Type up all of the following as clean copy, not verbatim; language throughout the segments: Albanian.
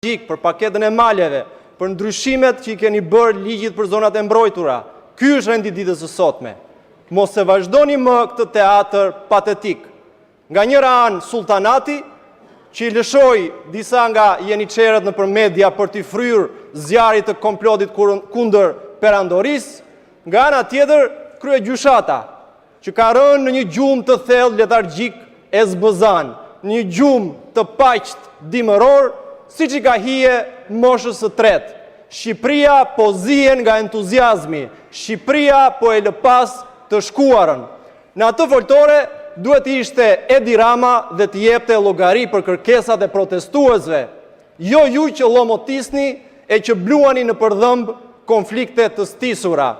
për paketën e maleve, për ndryshimet që i keni bërë ligjit për zonat e mbrojtura. Ky është rendititës së sotme. Mos e vazhdoni më këtë teatr patetik. Nga njëra anë sultanati, që i lëshoi disa nga jeniçerët nëpër media për t'i fryrë zjarrit të komplotit kundër perandorisë, nga ana tjetër kryegjyshata, që ka rënë në një gjumë të thellë letargjik e zbëzan, një gjumë të paqt dimëror, siç i ka hije moshës së tretë. Shqipëria po zihen nga entuziazmi, Shqipëria po e lë pas të shkuarën. Në atë foltore duhet ishte Edi Rama dhe të jepte llogari për kërkesat e protestuesve, jo ju që llomotisni e që bluani në përdhëmb konflikte të stisura.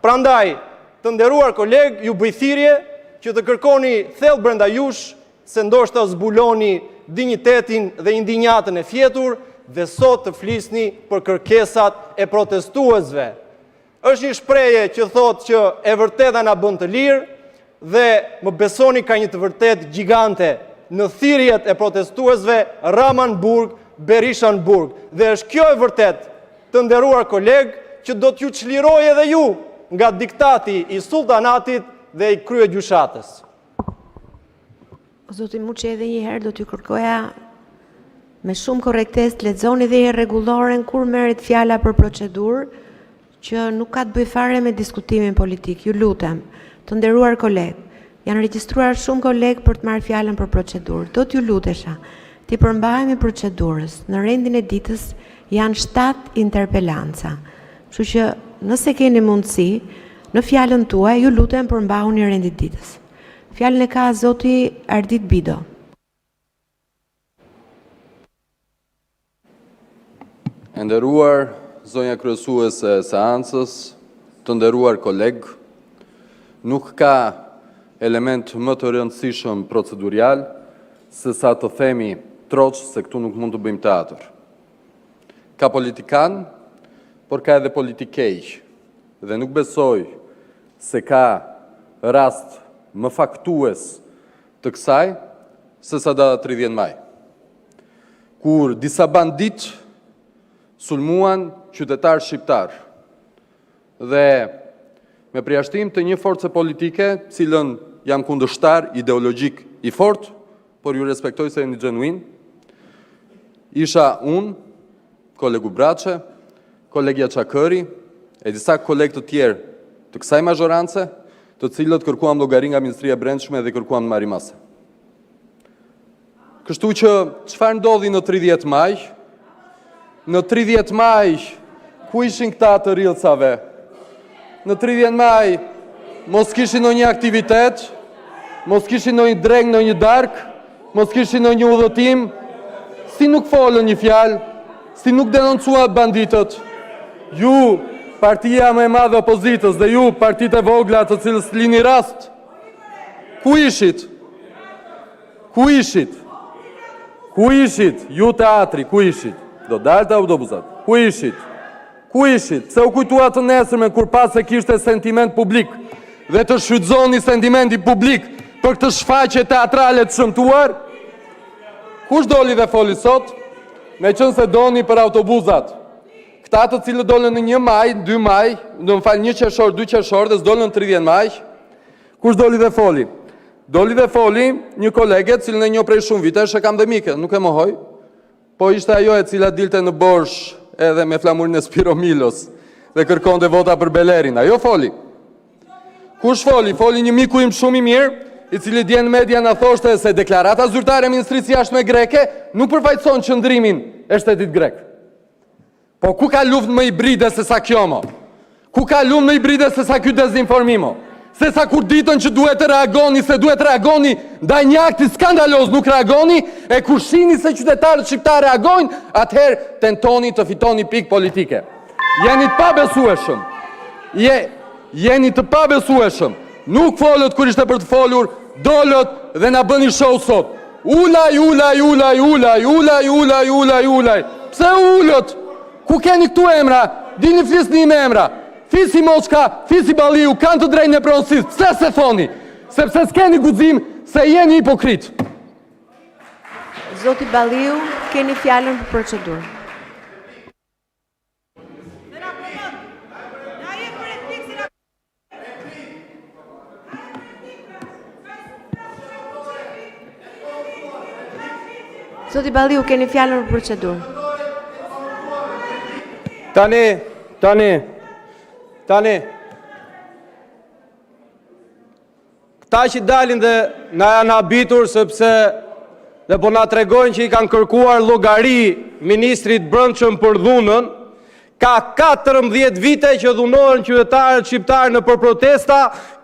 Prandaj, të nderuar koleg, ju bëj thirrje që të kërkoni thellë brenda jush se ndoshta zbuloni dinjitetin dhe indinjatën e fjetur dhe sot të flisni për kërkesat e protestuesve. Është një shprehje që thotë që e vërteta na bën të lirë dhe më besoni ka një të vërtet gjigante në thirrjet e protestuesve Ramanburg, Berishanburg. Dhe është kjo e vërtet, të nderuar koleg, që do t'ju çliroj edhe ju nga diktati i sultanatit dhe i kryegjyshatës. Zoti Muçi, edhe një herë do t'ju kërkoja me shumë korrektes të lexoni dhe rregulloren kur merret fjala për procedurë, që nuk ka të bëjë fare me diskutimin politik. Ju lutem, të nderuar koleg, janë regjistruar shumë koleg për të marrë fjalën për procedurë. Do t'ju lutesha, t'i përmbahemi procedurës. Në rendin e ditës janë 7 interpelanca. Kështu që nëse keni mundësi, në fjalën tuaj, ju lutem përmbahuni rendin e ditës. Fjalën e ka zoti Ardit Bido. E nderuar zonja kryesuese e seancës, të nderuar koleg, nuk ka element më të rëndësishëm procedurial se sa të themi troç se këtu nuk mund të bëjmë teatr. Ka politikan, por ka edhe politikej, dhe nuk besoj se ka rast më faktues të kësaj se sa data 30 maj. Kur disa bandit sulmuan qytetar shqiptar dhe me përjashtim të një force politike, cilën jam kundërshtar ideologjik i fort, por ju respektoj se jeni genuin, isha unë, kolegu Braçe, kolegja Çakëri, e disa kolegë të tjerë të kësaj mazhorance, të cilët kërkuam llogari nga Ministria e Brendshme dhe kërkuam marrimase. Kështu që çfarë ndodhi në 30 maj? Në 30 maj, ku ishin këta të rillcave? Në 30 maj, mos kishin ndonjë aktivitet, mos kishin ndonjë dreng, ndonjë dark, mos kishin ndonjë udhëtim, si nuk folën një fjalë, si nuk denoncuat banditët. Ju, partia më e madhe opozitës dhe ju, partitë e vogla të cilës lini rast, ku ishit? Ku ishit? Ku ishit? Ju teatri, ku ishit? Do dalë të autobusat. Ku ishit? Ku ishit? Se u kujtua të nesërme kur pas se kishte sentiment publik dhe të shfrytëzoni sentimenti publik për këtë shfaqje teatrale të shëmtuar? Kush doli dhe foli sot? Me qënë se doni për autobusat. Këta të cilë dolën në 1 maj, 2 maj, do më falë 1 qershor, 2 qershor dhe s'dolën në 30 maj, kush doli dhe foli? Doli dhe foli një kolege cilën e njoh prej shumë vitesh, e kam dhe mike, nuk e mohoj, po ishte ajo e cila dilte në Borsh edhe me flamurin e Spiro Milos dhe kërkonte vota për Belerin. Ajo foli. Kush foli? Foli një miku im shumë i mirë, i cili dje në media na thoshte se deklarata zyrtare e Ministrisë Jashtme greke nuk përfaqëson qëndrimin e shtetit grek. Po ku ka luft më hibride se sa kjo mo? Ku ka luft më hibride se sa ky dezinformimo? Se sa kur ditën që duhet të reagoni, se duhet të reagoni ndaj një akti skandaloz nuk reagoni, e kur shihni se qytetarët shqiptar reagojnë, atëherë tentoni të fitoni pikë politike. Jeni të pabesueshëm. Jeni të pabesueshëm. Nuk folët kur ishte për të folur, dolët dhe na bëni show sot. Ulaj, ulaj, ulaj, ulaj, ulaj, ulaj, ulaj, ulaj. Pse ulët? Ku keni këtu emra? Dini flisni me emra. Fisi Moçka, Fisi Balliu kanë të drejtë në pronësisë. Pse se thoni? Sepse s'keni guxim se jeni hipokrit. Zoti Balliu, keni fjalën për procedurë. Zoti Balliu, keni fjalën për procedurë. Tani. Këta që dalin dhe na janë habitur sepse dhe po na tregojnë që i kanë kërkuar llogari ministrit brendshëm për dhunën, ka 14 vite që dhunohen qytetarët shqiptarë në për protesta,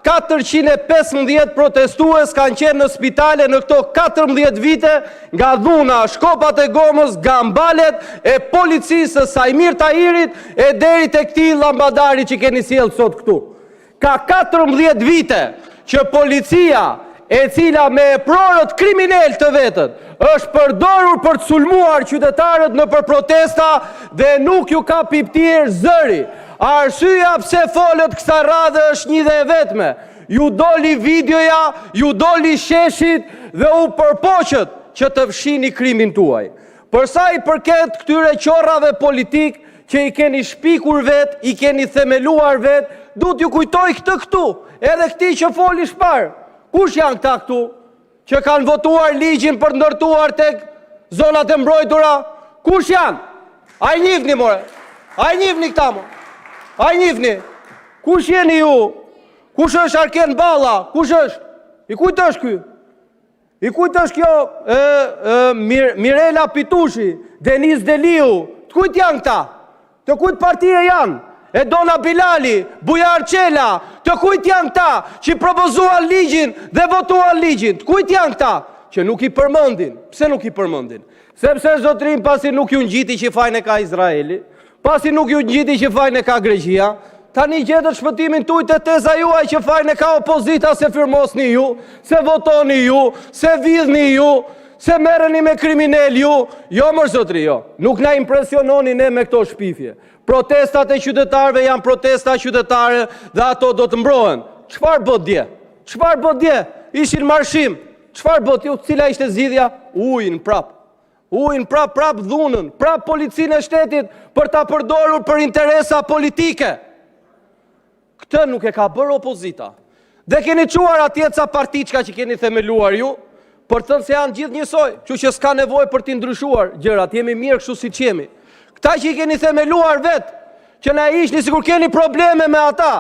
415 protestues kanë qenë në spitale në këto 14 vite nga dhuna, shkopat e gomës, gambalet e policisë së Sajmir Tahirit e deri te këtij llambadari që keni sjellë sot këtu. Ka 14 vite që policia, e cila me prorët kriminal të vetët, është përdorur për të sulmuar qytetarët në për protesta dhe nuk ju ka piptir zëri. Arsyeja pse folët kësaj radhe është një dhe e vetme. Ju doli videoja, ju doli sheshit dhe u përpoqët që të fshini krimin tuaj. Përsa i përket këtyre qorrave politik që i keni shpikur vet, i keni themeluar vet, duhet ju kujtoj këtë këtu, edhe këti që foli shpar. Kush janë këta këtu që kanë votuar ligjin për ndërtuar tek zonat e mbrojtura? Kush janë? A i njihni, more? A i njihni këta, more? A i njihni? Kush jeni ju? Kush është Arken Balla? Kush është? I kujt është ky? I kujt është kjo Mirela Pitushi, Deniz Deliu? Të kujt janë këta? Të kujt partije janë? Edona Bilali, Bujar Qela, të kujt janë këta që propozuan ligjin dhe votuan ligjin? Të kujt janë këta që nuk i përmendin? Pse nuk i përmendin? Sepse zotrin pasi nuk ju ngjiti që fajin e ka Izraeli, pasi nuk ju ngjiti që fajin e ka Greqia, tani gjetët shpëtimin tuaj te teza juaj që fajin e ka opozita, se firmosni ju, se votoni ju, se vidhni ju, se merreni me kriminal ju. Jo mër zotri, jo. Nuk na impresiononi ne me këto shpifje. Protestat e qytetarëve janë protesta qytetare dhe ato do të mbrohen. Çfarë bët dje? Çfarë bët dje? Ishin marshim. Çfarë bët ju? Cila ishte zgjidhja? Ujin prap. Ujin prap dhunën, prap policinë e shtetit për ta përdorur për interesa politike. Këtë nuk e ka bërë opozita. Dhe keni quar atje ca partiçka që keni themeluar ju, për të thënë se janë gjithë njësoj, që s'ka nevojë për t'i ndryshuar gjërat, jemi mirë kështu siç jemi. Këta që i keni themeluar vetë, që na ishni sikur keni probleme me ata,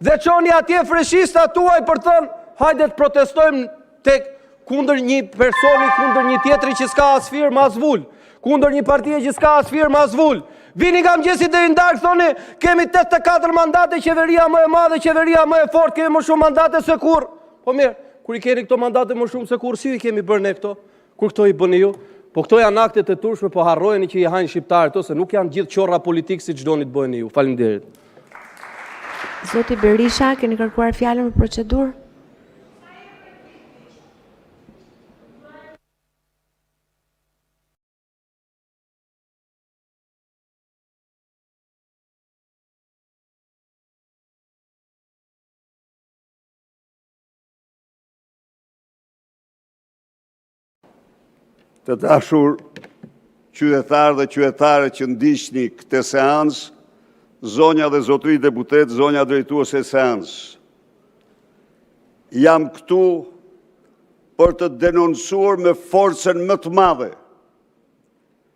dhe qoni atje freshista tuaj për thënë, hajde të protestojmë tek kundër një personi, kundër një tjetri që s'ka as firmë as vull, kundër një partije që s'ka as firmë as vull. Vini nga mëngjesit deri ndarkë, thoni, kemi 84 mandate, qeveria më e madhe, qeveria më e fortë, kemi më shumë mandate se kur. Po mirë, kur i keni këto mandate më shumë se kur, si i kemi bërë ne këto? Kur këto i bëni ju? Po këto janë aktet e turshme, po harrojeni që i hajnë shqiptarët, ose nuk janë gjithë qorra politikë si çdoni të bëheni ju. Faleminderit. Zoti Berisha, keni kërkuar fjalën për procedurë? Të dashur qytetarë dhe qytetare që ndiqni këtë seancë, zonja dhe zotëri deputet, zonja drejtuese e seancës. Jam këtu për të denoncuar me forcën më të madhe